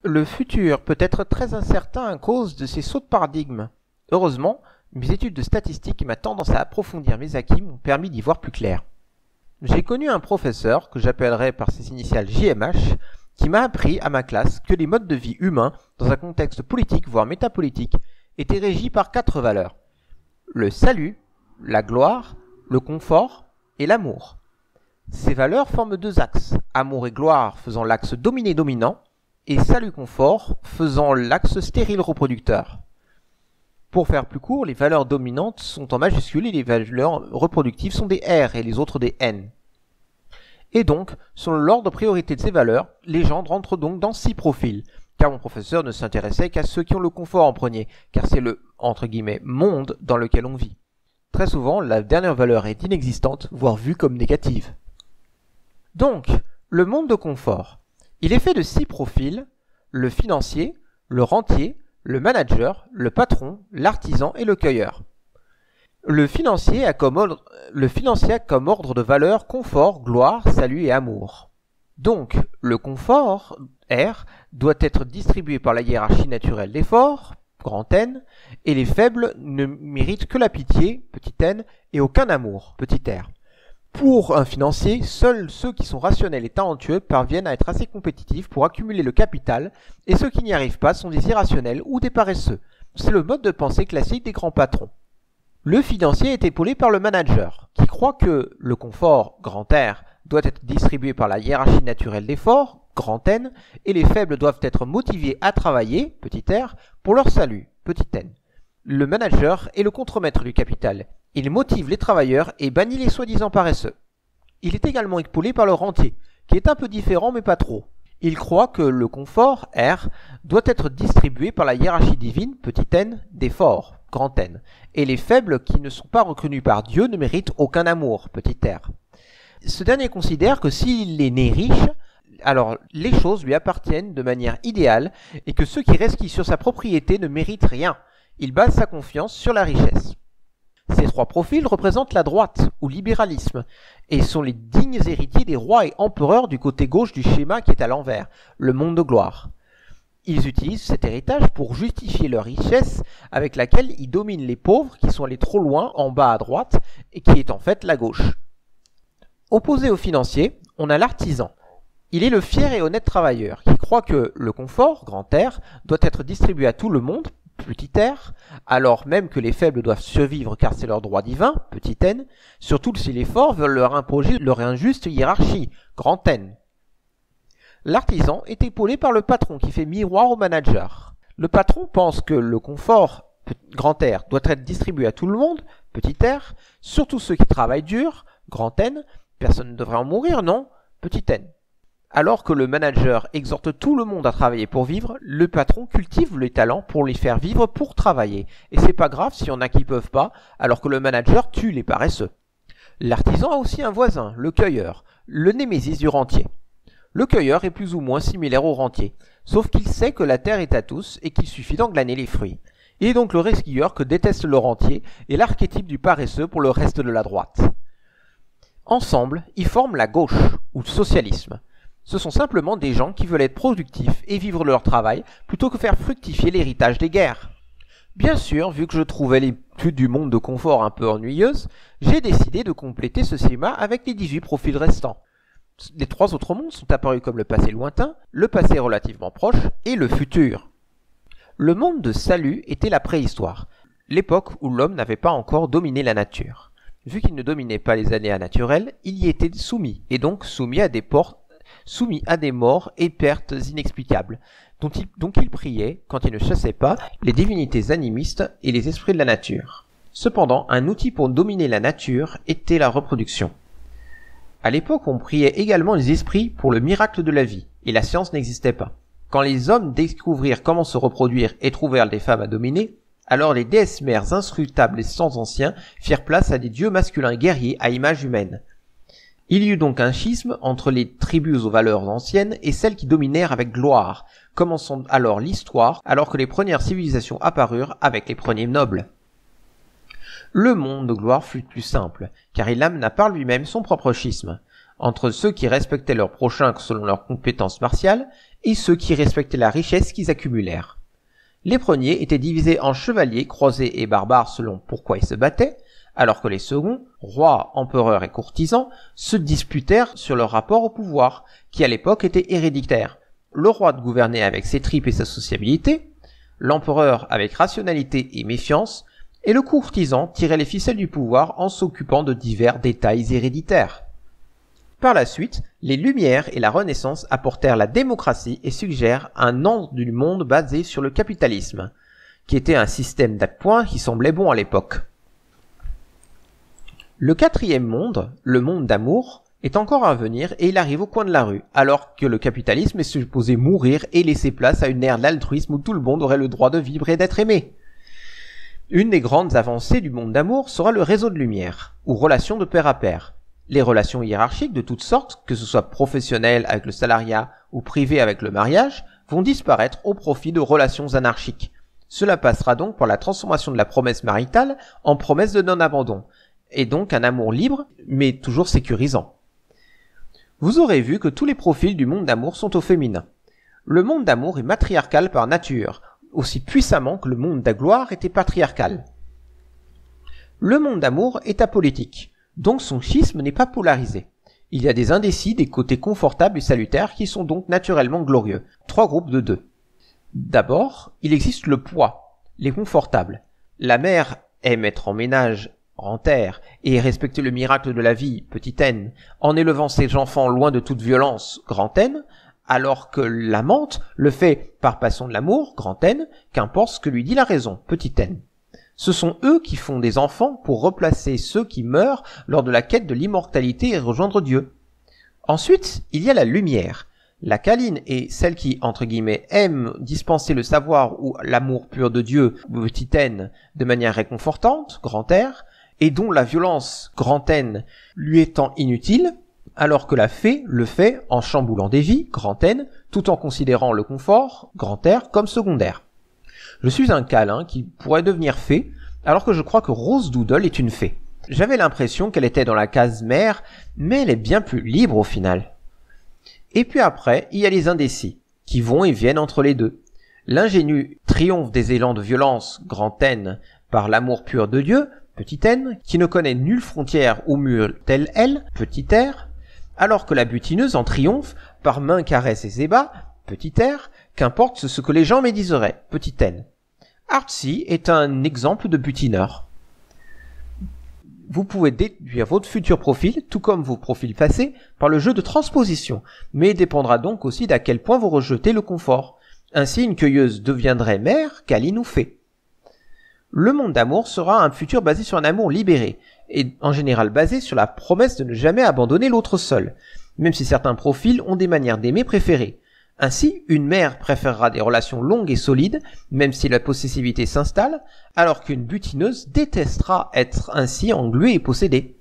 Le futur peut être très incertain à cause de ces sauts de paradigme. Heureusement, mes études de statistique et ma tendance à approfondir mes acquis m'ont permis d'y voir plus clair. J'ai connu un professeur, que j'appellerai par ses initiales JMH, qui m'a appris à ma classe que les modes de vie humains, dans un contexte politique voire métapolitique, étaient régis par 4 valeurs. Le salut, la gloire, le confort et l'amour. Ces valeurs forment 2 axes, amour et gloire faisant l'axe dominé-dominant, et salut-confort faisant l'axe stérile-reproducteur. Pour faire plus court, les valeurs dominantes sont en majuscules et les valeurs reproductives sont des R et les autres des N. Et donc, selon l'ordre de priorité de ces valeurs, les gens rentrent donc dans 6 profils, car mon professeur ne s'intéressait qu'à ceux qui ont le confort en premier, car c'est le, entre guillemets, monde dans lequel on vit. Très souvent, la dernière valeur est inexistante, voire vue comme négative. Donc, le monde de confort. Il est fait de 6 profils, le financier, le rentier, le manager, le patron, l'artisan et le cueilleur. Le financier a comme ordre de valeur confort, gloire, salut et amour. Donc, le confort, R, doit être distribué par la hiérarchie naturelle des forts, grand N, et les faibles ne méritent que la pitié, petit n, et aucun amour, petit r. Pour un financier, seuls ceux qui sont rationnels et talentueux parviennent à être assez compétitifs pour accumuler le capital, et ceux qui n'y arrivent pas sont des irrationnels ou des paresseux. C'est le mode de pensée classique des grands patrons. Le financier est épaulé par le manager, qui croit que le confort, grand R, doit être distribué par la hiérarchie naturelle des forts, grand N, et les faibles doivent être motivés à travailler, petit r, pour leur salut, petit n. Le manager est le contremaître du capital. Il motive les travailleurs et bannit les soi-disant paresseux. Il est également épaulé par le rentier, qui est un peu différent mais pas trop. Il croit que le confort, R, doit être distribué par la hiérarchie divine, petit n, des forts, grand N, et les faibles qui ne sont pas reconnus par Dieu ne méritent aucun amour, petit r. Ce dernier considère que s'il est né riche, alors les choses lui appartiennent de manière idéale et que ceux qui resquillent sur sa propriété ne méritent rien. Il base sa confiance sur la richesse. Ces 3 profils représentent la droite, ou libéralisme, et sont les dignes héritiers des rois et empereurs du côté gauche du schéma qui est à l'envers, le monde de gloire. Ils utilisent cet héritage pour justifier leur richesse avec laquelle ils dominent les pauvres qui sont allés trop loin en bas à droite et qui est en fait la gauche. Opposé au financier, on a l'artisan. Il est le fier et honnête travailleur qui croit que le confort, grand R, doit être distribué à tout le monde, petit r, alors même que les faibles doivent survivre car c'est leur droit divin, petit n, surtout si les forts veulent leur imposer leur injuste hiérarchie, grand N. L'artisan est épaulé par le patron qui fait miroir au manager. Le patron pense que le confort, grand R, doit être distribué à tout le monde, petit r, surtout ceux qui travaillent dur, grand N, personne ne devrait en mourir, non, petit n. Alors que le manager exhorte tout le monde à travailler pour vivre, le patron cultive les talents pour les faire vivre pour travailler. Et c'est pas grave s'il y en a qui peuvent pas, alors que le manager tue les paresseux. L'artisan a aussi un voisin, le cueilleur, le némésis du rentier. Le cueilleur est plus ou moins similaire au rentier, sauf qu'il sait que la terre est à tous et qu'il suffit d'en glaner les fruits. Il est donc le resquilleur que déteste le rentier et l'archétype du paresseux pour le reste de la droite. Ensemble, ils forment la gauche, ou le socialisme. Ce sont simplement des gens qui veulent être productifs et vivre leur travail plutôt que faire fructifier l'héritage des guerres. Bien sûr, vu que je trouvais l'étude du monde de confort un peu ennuyeuse, j'ai décidé de compléter ce schéma avec les 18 profils restants. Les 3 autres mondes sont apparus comme le passé lointain, le passé relativement proche et le futur. Le monde de salut était la préhistoire, l'époque où l'homme n'avait pas encore dominé la nature. Vu qu'il ne dominait pas les aléas naturels, il y était soumis, et donc soumis à des morts et pertes inexplicables, dont il priait, quand il ne chassait pas, les divinités animistes et les esprits de la nature. Cependant, un outil pour dominer la nature était la reproduction. À l'époque, on priait également les esprits pour le miracle de la vie, et la science n'existait pas. Quand les hommes découvrirent comment se reproduire et trouvèrent des femmes à dominer, alors les déesses mères inscrutables et sans anciens firent place à des dieux masculins guerriers à image humaine. Il y eut donc un schisme entre les tribus aux valeurs anciennes et celles qui dominèrent avec gloire, commençant alors l'histoire alors que les premières civilisations apparurent avec les premiers nobles. Le monde de gloire fut plus simple, car il amena par lui-même son propre schisme, entre ceux qui respectaient leur prochain selon leurs compétences martiales et ceux qui respectaient la richesse qu'ils accumulèrent. Les premiers étaient divisés en chevaliers, croisés et barbares selon pourquoi ils se battaient, alors que les seconds, rois, empereurs et courtisans, se disputèrent sur leur rapport au pouvoir, qui à l'époque était héréditaire. Le roi gouvernait avec ses tripes et sa sociabilité, l'empereur avec rationalité et méfiance, et le courtisan tirait les ficelles du pouvoir en s'occupant de divers détails héréditaires. Par la suite, les Lumières et la Renaissance apportèrent la démocratie et suggèrent un ordre du monde basé sur le capitalisme, qui était un système d'appoint qui semblait bon à l'époque. Le quatrième monde, le monde d'amour, est encore à venir et il arrive au coin de la rue, alors que le capitalisme est supposé mourir et laisser place à une ère d'altruisme où tout le monde aurait le droit de vivre et d'être aimé. Une des grandes avancées du monde d'amour sera le réseau de lumière, ou relations de pair à pair. Les relations hiérarchiques de toutes sortes, que ce soit professionnelles avec le salariat ou privées avec le mariage, vont disparaître au profit de relations anarchiques. Cela passera donc par la transformation de la promesse maritale en promesse de non-abandon, et donc un amour libre, mais toujours sécurisant. Vous aurez vu que tous les profils du monde d'amour sont au féminin. Le monde d'amour est matriarcal par nature, aussi puissamment que le monde de la gloire était patriarcal. Le monde d'amour est apolitique, donc son schisme n'est pas polarisé. Il y a des indécis, des côtés confortables et salutaires qui sont donc naturellement glorieux. 3 groupes de 2. D'abord, il existe le poids, les confortables. La mère aime être en ménage, en terre, et respecter le miracle de la vie, petit n, en élevant ses enfants loin de toute violence, grand N, alors que l'amante le fait par passion de l'amour, grand N, qu'importe ce que lui dit la raison, petit n. Ce sont eux qui font des enfants pour replacer ceux qui meurent lors de la quête de l'immortalité et rejoindre Dieu. Ensuite, il y a la lumière. La câline est celle qui, entre guillemets, aime dispenser le savoir ou l'amour pur de Dieu, petit n, de manière réconfortante, grand R, et dont la violence, grand N, lui étant inutile, alors que la fée le fait en chamboulant des vies, grand N, tout en considérant le confort, grand R, comme secondaire. Je suis un câlin qui pourrait devenir fée, alors que je crois que Rose Doodle est une fée. J'avais l'impression qu'elle était dans la case mère, mais elle est bien plus libre au final. Et puis après, il y a les indécis, qui vont et viennent entre les deux. L'ingénu triomphe des élans de violence, grand N, par l'amour pur de Dieu, petit n, qui ne connaît nulle frontière ou mur tel elle, petit r, alors que la butineuse en triomphe par main caresse et ébats, petit r, qu'importe ce que les gens médiseraient, petit n. Artsy est un exemple de butineur. Vous pouvez déduire votre futur profil, tout comme vos profils passés, par le jeu de transposition, mais il dépendra donc aussi d'à quel point vous rejetez le confort. Ainsi, une cueilleuse deviendrait mère, câline ou fée. Le monde d'amour sera un futur basé sur un amour libéré, et en général basé sur la promesse de ne jamais abandonner l'autre seul, même si certains profils ont des manières d'aimer préférées. Ainsi, une mère préférera des relations longues et solides, même si la possessivité s'installe, alors qu'une butineuse détestera être ainsi engluée et possédée.